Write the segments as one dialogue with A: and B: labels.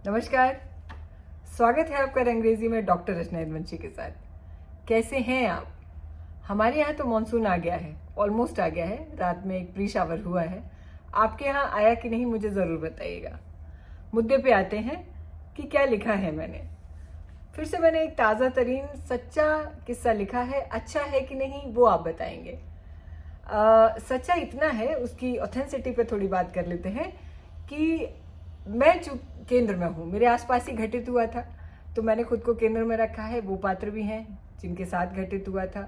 A: नमस्कार। स्वागत है आपका अंग्रेजी में डॉक्टर रचना यदुवंशी के साथ। कैसे हैं आप? हमारे यहाँ तो मानसून आ गया है, ऑलमोस्ट आ गया है। रात में एक प्री शावर हुआ है। आपके यहाँ आया कि नहीं मुझे ज़रूर बताइएगा। मुद्दे पे आते हैं कि क्या लिखा है मैंने। फिर से मैंने एक ताज़ा तरीन सच्चा किस्सा लिखा है। अच्छा है कि नहीं वो आप बताएंगे। सच्चा इतना है, उसकी ऑथेंसिटी पे थोड़ी बात कर लेते हैं कि मैं जो केंद्र में हूँ, मेरे आसपास ही घटित हुआ था, तो मैंने खुद को केंद्र में रखा है। वो पात्र भी हैं जिनके साथ घटित हुआ था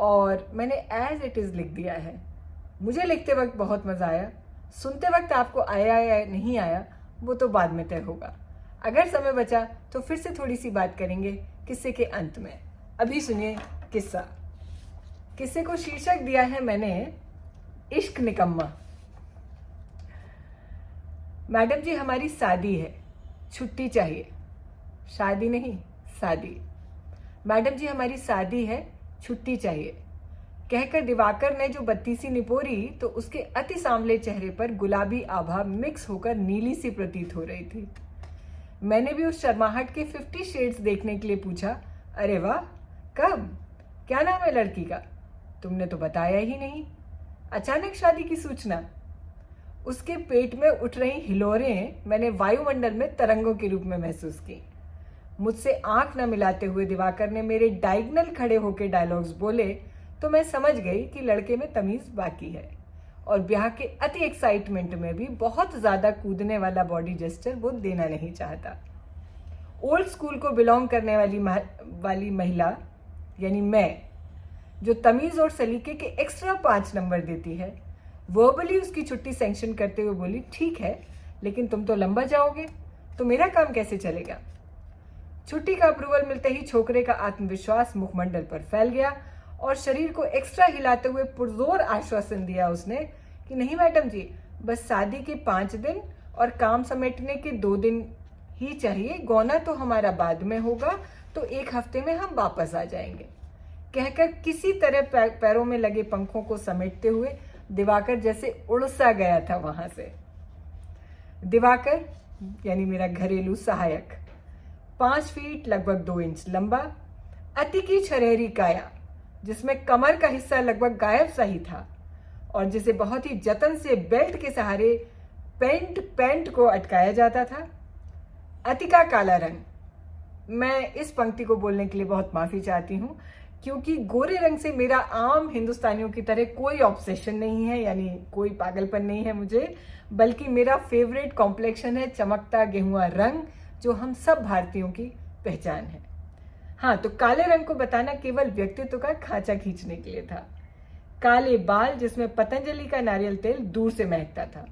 A: और मैंने एज इट इज़ लिख दिया है। मुझे लिखते वक्त बहुत मज़ा आया। सुनते वक्त आपको आया या नहीं आया वो तो बाद में तय होगा। अगर समय बचा तो फिर से थोड़ी सी बात करेंगे किस्से के अंत में। अभी सुनिए किस्सा। किस्से को शीर्षक दिया है मैंने इश्क निकम्मा। मैडम जी हमारी शादी है, छुट्टी चाहिए। शादी नहीं, शादी। मैडम जी हमारी शादी है, छुट्टी चाहिए। कहकर दिवाकर ने जो बत्ती सी निपोरी तो उसके अति सांवले चेहरे पर गुलाबी आभा मिक्स होकर नीली सी प्रतीत हो रही थी। मैंने भी उस शर्माहट के 50 शेड्स देखने के लिए पूछा, अरे वाह, कब? क्या नाम है लड़की का? तुमने तो बताया ही नहीं। अचानक शादी की सूचना। उसके पेट में उठ रही हिलोरें मैंने वायुमंडल में तरंगों के रूप में महसूस की। मुझसे आंख न मिलाते हुए दिवाकर ने मेरे डायगनल खड़े होकर डायलॉग्स बोले तो मैं समझ गई कि लड़के में तमीज बाकी है और ब्याह के अति एक्साइटमेंट में भी बहुत ज्यादा कूदने वाला बॉडी जेस्चर वो देना नहीं चाहता। ओल्ड स्कूल को बिलोंग करने वाली महिला यानी मैं, जो तमीज और सलीके के एक्स्ट्रा 5 नंबर देती है, वर्बली उसकी छुट्टी सैंक्शन करते हुए बोली, ठीक है, लेकिन तुम तो लंबा जाओगे तो मेरा काम कैसे चलेगा? छुट्टी का अप्रूवल मिलते ही छोकरे का आत्मविश्वास मुखमंडल पर फैल गया और शरीर को एक्स्ट्रा हिलाते हुए पुरजोर आश्वासन दिया उसने कि नहीं मैडम जी, बस शादी के 5 दिन और काम समेटने के 2 दिन ही चाहिए। गौना तो हमारा बाद में होगा, तो 1 हफ्ते में हम वापस आ जाएंगे। कहकर किसी तरह पैरों में लगे पंखों को समेटते हुए दिवाकर जैसे उड़ सा गया था वहां से। दिवाकर यानी मेरा घरेलू सहायक, 5 फीट लगभग 2 इंच लंबा, अति की छरेरी काया जिसमें कमर का हिस्सा लगभग गायब सा ही था और जिसे बहुत ही जतन से बेल्ट के सहारे पैंट को अटकाया जाता था। अति का काला रंग। मैं इस पंक्ति को बोलने के लिए बहुत माफी चाहती हूँ क्योंकि गोरे रंग से मेरा आम हिंदुस्तानियों की तरह कोई ऑब्सेशन नहीं है, यानी कोई पागलपन नहीं है मुझे, बल्कि मेरा फेवरेट कॉम्प्लेक्शन है चमकता गेहुआ रंग, जो हम सब भारतीयों की पहचान है। हाँ, तो काले रंग को बताना केवल व्यक्तित्व का खांचा खींचने के लिए था। काले बाल जिसमें पतंजलि का नारियल तेल दूर से महकता था।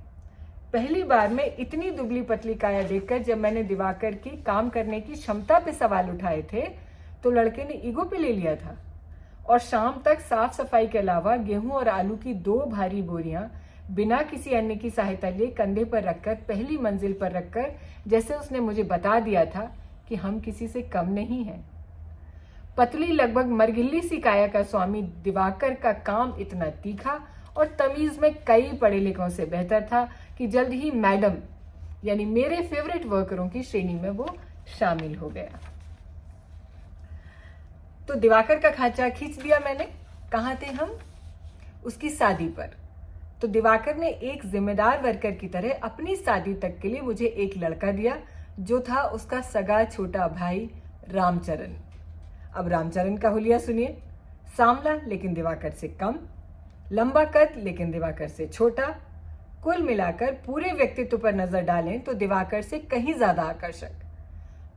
A: पहली बार में इतनी दुबली पतली काया देखकर जब मैंने दिवाकर की काम करने की क्षमता पे सवाल उठाए थे तो लड़के ने ईगो पे ले लिया था और शाम तक साफ सफाई के अलावा गेहूं और आलू की 2 भारी बोरियां बिना किसी अन्य की सहायता लिए कंधे पर रखकर पहली मंजिल पर रखकर जैसे उसने मुझे बता दिया था कि हम किसी से कम नहीं हैं। पतली लगभग मरगिल्ली सी काया का स्वामी दिवाकर का काम इतना तीखा और तमीज में कई पढ़े लिखों से बेहतर था कि जल्द ही मैडम यानी मेरे फेवरेट वर्करों की श्रेणी में वो शामिल हो गया। तो दिवाकर का खांचा खींच दिया मैंने। कहाँ थे हम? उसकी शादी पर। तो दिवाकर ने एक जिम्मेदार वर्कर की तरह अपनी शादी तक के लिए मुझे एक लड़का दिया जो था उसका सगा छोटा भाई रामचरण। अब रामचरण का हुलिया सुनिए। सांवला लेकिन दिवाकर से कम, लंबा कद लेकिन दिवाकर से छोटा, कुल मिलाकर पूरे व्यक्तित्व पर नजर डालें तो दिवाकर से कहीं ज्यादा आकर्षक।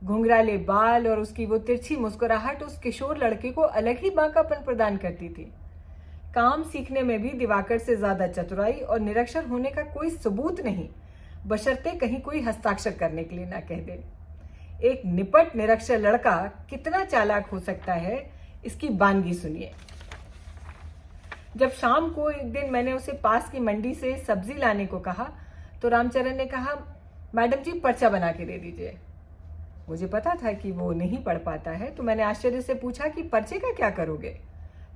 A: घुंघराले बाल और उसकी वो तिरछी मुस्कुराहट उस किशोर लड़के को अलग ही बांकापन प्रदान करती थी। काम सीखने में भी दिवाकर से ज्यादा चतुराई और निरक्षर होने का कोई सबूत नहीं, बशर्ते कहीं कोई हस्ताक्षर करने के लिए ना कह दे। एक निपट निरक्षर लड़का कितना चालाक हो सकता है, इसकी बानगी सुनिए। जब शाम को एक दिन मैंने उसे पास की मंडी से सब्जी लाने को कहा तो रामचरण ने कहा, मैडम जी पर्चा बना के दे दीजिए। मुझे पता था कि वो नहीं पढ़ पाता है, तो मैंने आश्चर्य से पूछा कि पर्चे का क्या करोगे?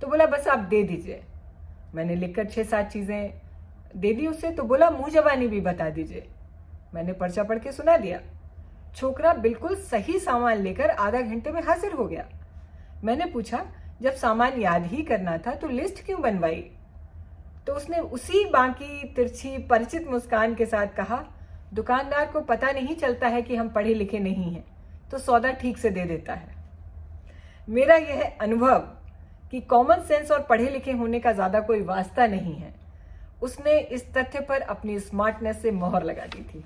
A: तो बोला बस आप दे दीजिए। मैंने लिखकर 6-7 चीजें दे दी उसे, तो बोला मुंह जबानी भी बता दीजिए। मैंने पर्चा पढ़ के सुना दिया। छोकरा बिल्कुल सही सामान लेकर आधा घंटे में हाजिर हो गया। मैंने पूछा, जब सामान याद ही करना था तो लिस्ट क्यों बनवाई? तो उसने उसी बाकी तिरछी परिचित मुस्कान के साथ कहा, दुकानदार को पता नहीं चलता है कि हम पढ़े लिखे नहीं हैं, तो सौदा ठीक से दे देता है। मेरा यह अनुभव कि कॉमन सेंस और पढ़े लिखे होने का ज्यादा कोई वास्ता नहीं है, उसने इस तथ्य पर अपनी स्मार्टनेस से मोहर लगा दी थी।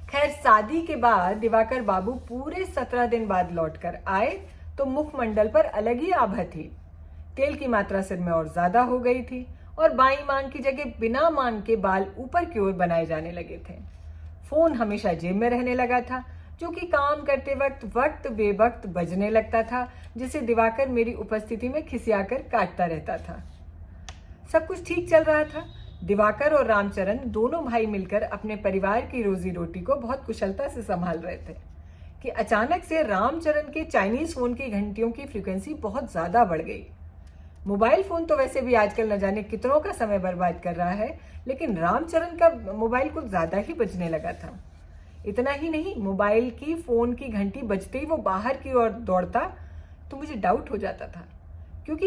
A: खैर, शादी के बाद दिवाकर बाबू पूरे 17 दिन बाद लौटकर आए तो मुखमंडल पर अलग ही आभा थी। तेल की मात्रा सिर में और ज्यादा हो गई थी और बाईं मांग की जगह बिना मांग के बाल ऊपर की ओर बनाए जाने लगे थे। फोन हमेशा जेब में रहने लगा था, जो कि काम करते वक्त बेवक्त बजने लगता था, जिसे दिवाकर मेरी उपस्थिति में खिसियाकर काटता रहता था। सब कुछ ठीक चल रहा था। दिवाकर और रामचरण दोनों भाई मिलकर अपने परिवार की रोजी रोटी को बहुत कुशलता से संभाल रहे थे कि अचानक से रामचरण के चाइनीज फोन की घंटियों की फ्रीक्वेंसी बहुत ज्यादा बढ़ गई। मोबाइल फोन तो वैसे भी आजकल न जाने कितनों का समय बर्बाद कर रहा है, लेकिन रामचरण का मोबाइल कुछ ज्यादा ही बजने लगा था। इतना ही नहीं, मोबाइल की फोन की घंटी बजते ही वो बाहर की ओर दौड़ता तो मुझे डाउट हो जाता था, क्योंकि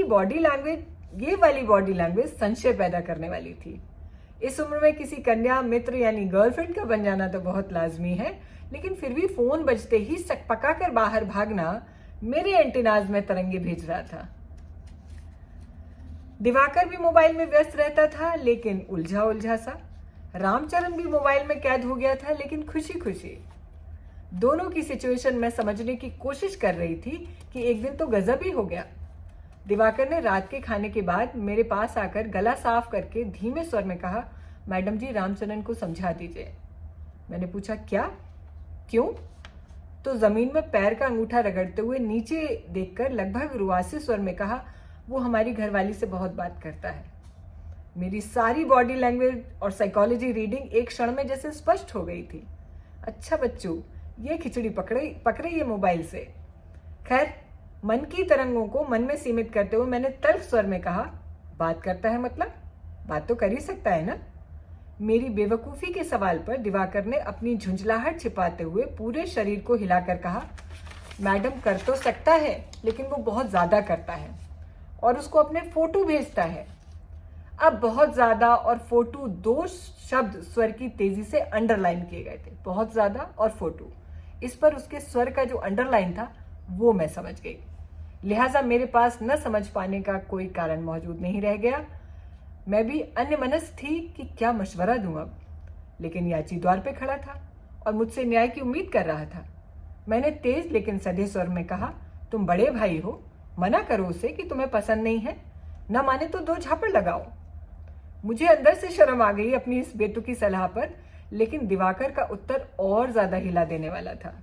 A: ये वाली बॉडी लैंग्वेज संशय पैदा करने वाली थी। इस उम्र में किसी कन्या मित्र यानी गर्लफ्रेंड का बन जाना तो बहुत लाजमी है, लेकिन फिर भी फोन बजते ही सकपका कर बाहर भागना मेरे एंटीनाज में तरंगे भेज रहा था। दिवाकर भी मोबाइल में व्यस्त रहता था, लेकिन उलझा उलझा सा। रामचरण भी मोबाइल में कैद हो गया था, लेकिन खुशी खुशी। दोनों की सिचुएशन में समझने की कोशिश कर रही थी कि एक दिन तो गजब ही हो गया। दिवाकर ने रात के खाने के बाद मेरे पास आकर गला साफ करके धीमे स्वर में कहा, मैडम जी, रामचरण को समझा दीजिए। मैंने पूछा, क्या? क्यों? तो जमीन में पैर का अंगूठा रगड़ते हुए नीचे देखकर लगभग रुआसी स्वर में कहा, वो हमारी घरवाली से बहुत बात करता है। मेरी सारी बॉडी लैंग्वेज और साइकोलॉजी रीडिंग एक क्षण में जैसे स्पष्ट हो गई थी। अच्छा बच्चू, ये खिचड़ी पकड़े ये मोबाइल से। खैर, मन की तरंगों को मन में सीमित करते हुए मैंने तल्ख स्वर में कहा, बात करता है मतलब बात तो कर ही सकता है ना? मेरी बेवकूफी के सवाल पर दिवाकर ने अपनी झुंझलाहट छिपाते हुए पूरे शरीर को हिलाकर कहा, मैडम, कर तो सकता है, लेकिन वो बहुत ज्यादा करता है और उसको अपने फोटो भेजता है। अब बहुत ज्यादा और फोटो दो शब्द स्वर की तेजी से अंडरलाइन किए गए थे। बहुत ज्यादा और फोटो, इस पर उसके स्वर का जो अंडरलाइन था वो मैं समझ गई। लिहाजा मेरे पास न समझ पाने का कोई कारण मौजूद नहीं रह गया। मैं भी अन्यमनस्क थी कि क्या मशवरा दूं अब, लेकिन याची द्वार पे खड़ा था और मुझसे न्याय की उम्मीद कर रहा था। मैंने तेज लेकिन सधे स्वर में कहा, तुम बड़े भाई हो, मना करो उसे कि तुम्हें पसंद नहीं है, न माने तो 2 झापड़ लगाओ। मुझे अंदर से शर्म आ गई अपनी इस बेतुकी सलाह पर, लेकिन दिवाकर का उत्तर और ज्यादा हिला देने वाला था।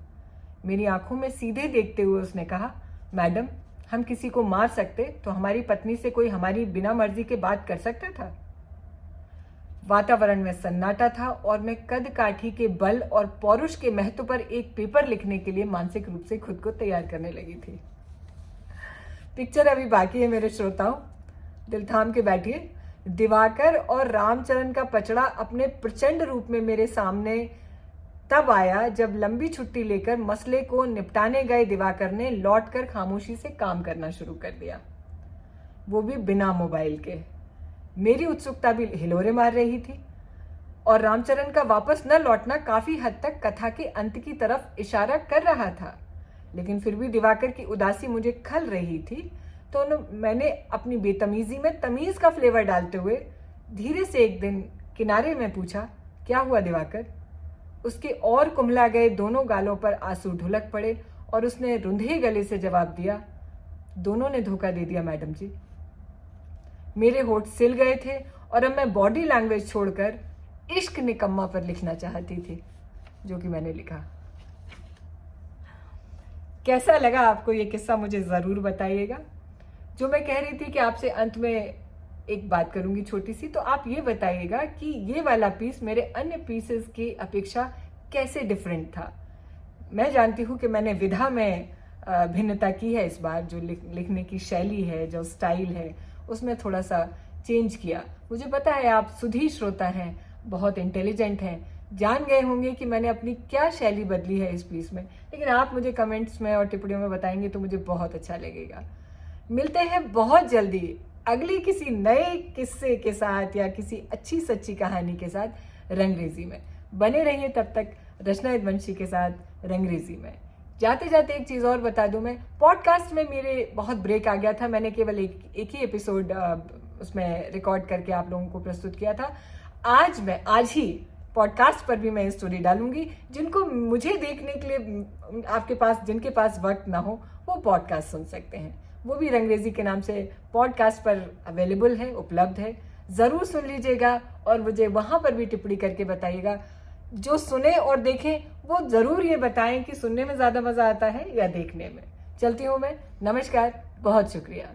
A: मेरी आंखों में सीधे देखते हुए उसने कहा, मैडम, हम किसी को मार सकते तो हमारी पत्नी से कोई हमारी बिना मर्जी के बात कर सकता था? वातावरण में सन्नाटा था और मैं कद काठी के बल और पौरुष के महत्व पर एक पेपर लिखने के लिए मानसिक रूप से खुद को तैयार करने लगी थी। पिक्चर अभी बाकी है मेरे श्रोताओं, दिल थाम के बैठिए। दिवाकर और रामचरण का पचड़ा अपने प्रचंड रूप में मेरे सामने तब आया जब लंबी छुट्टी लेकर मसले को निपटाने गए दिवाकर ने लौटकर खामोशी से काम करना शुरू कर दिया, वो भी बिना मोबाइल के। मेरी उत्सुकता भी हिलोरे मार रही थी और रामचरण का वापस न लौटना काफी हद तक कथा के अंत की तरफ इशारा कर रहा था, लेकिन फिर भी दिवाकर की उदासी मुझे खल रही थी। तो मैंने अपनी बेतमीजी में तमीज का फ्लेवर डालते हुए धीरे से एक दिन किनारे में पूछा, क्या हुआ दिवाकर? उसके और कुम्हला गए दोनों गालों पर आंसू ढुलक पड़े और उसने रुंधे गले से जवाब दिया, दोनों ने धोखा दे दिया मैडम जी। मेरे होठ सिल गए थे और अब मैं बॉडी लैंग्वेज छोड़कर इश्क निकम्मा पर लिखना चाहती थी, जो कि मैंने लिखा। कैसा लगा आपको ये किस्सा मुझे जरूर बताइएगा। जो मैं कह रही थी कि आपसे अंत में एक बात करूंगी छोटी सी, तो आप ये बताइएगा कि ये वाला पीस मेरे अन्य पीसेस की अपेक्षा कैसे डिफरेंट था। मैं जानती हूँ कि मैंने विधा में भिन्नता की है इस बार, जो लिखने की शैली है, जो स्टाइल है, उसमें थोड़ा सा चेंज किया। मुझे पता है आप सुधी श्रोता हैं, बहुत इंटेलिजेंट हैं, जान गए होंगे कि मैंने अपनी क्या शैली बदली है इस पीस में, लेकिन आप मुझे कमेंट्स में और टिप्पणियों में बताएंगे तो मुझे बहुत अच्छा लगेगा। मिलते हैं बहुत जल्दी अगली किसी नए किस्से के साथ या किसी अच्छी सच्ची कहानी के साथ रंगरेजी में। बने रहिए तब तक रचना यदुवंशी के साथ रंगरेजी में। जाते जाते एक चीज़ और बता दूं, मैं पॉडकास्ट में मेरे बहुत ब्रेक आ गया था। मैंने केवल एक ही एपिसोड उसमें रिकॉर्ड करके आप लोगों को प्रस्तुत किया था। आज ही पॉडकास्ट पर भी मैं स्टोरी डालूंगी। जिनको मुझे देखने के लिए जिनके पास वक्त ना हो वो पॉडकास्ट सुन सकते हैं। वो भी रंगरेजी के नाम से पॉडकास्ट पर अवेलेबल है, उपलब्ध है। ज़रूर सुन लीजिएगा और मुझे वहाँ पर भी टिप्पणी करके बताइएगा। जो सुने और देखें वो ज़रूर ये बताएं कि सुनने में ज़्यादा मज़ा आता है या देखने में। चलती हूँ मैं, नमस्कार, बहुत शुक्रिया।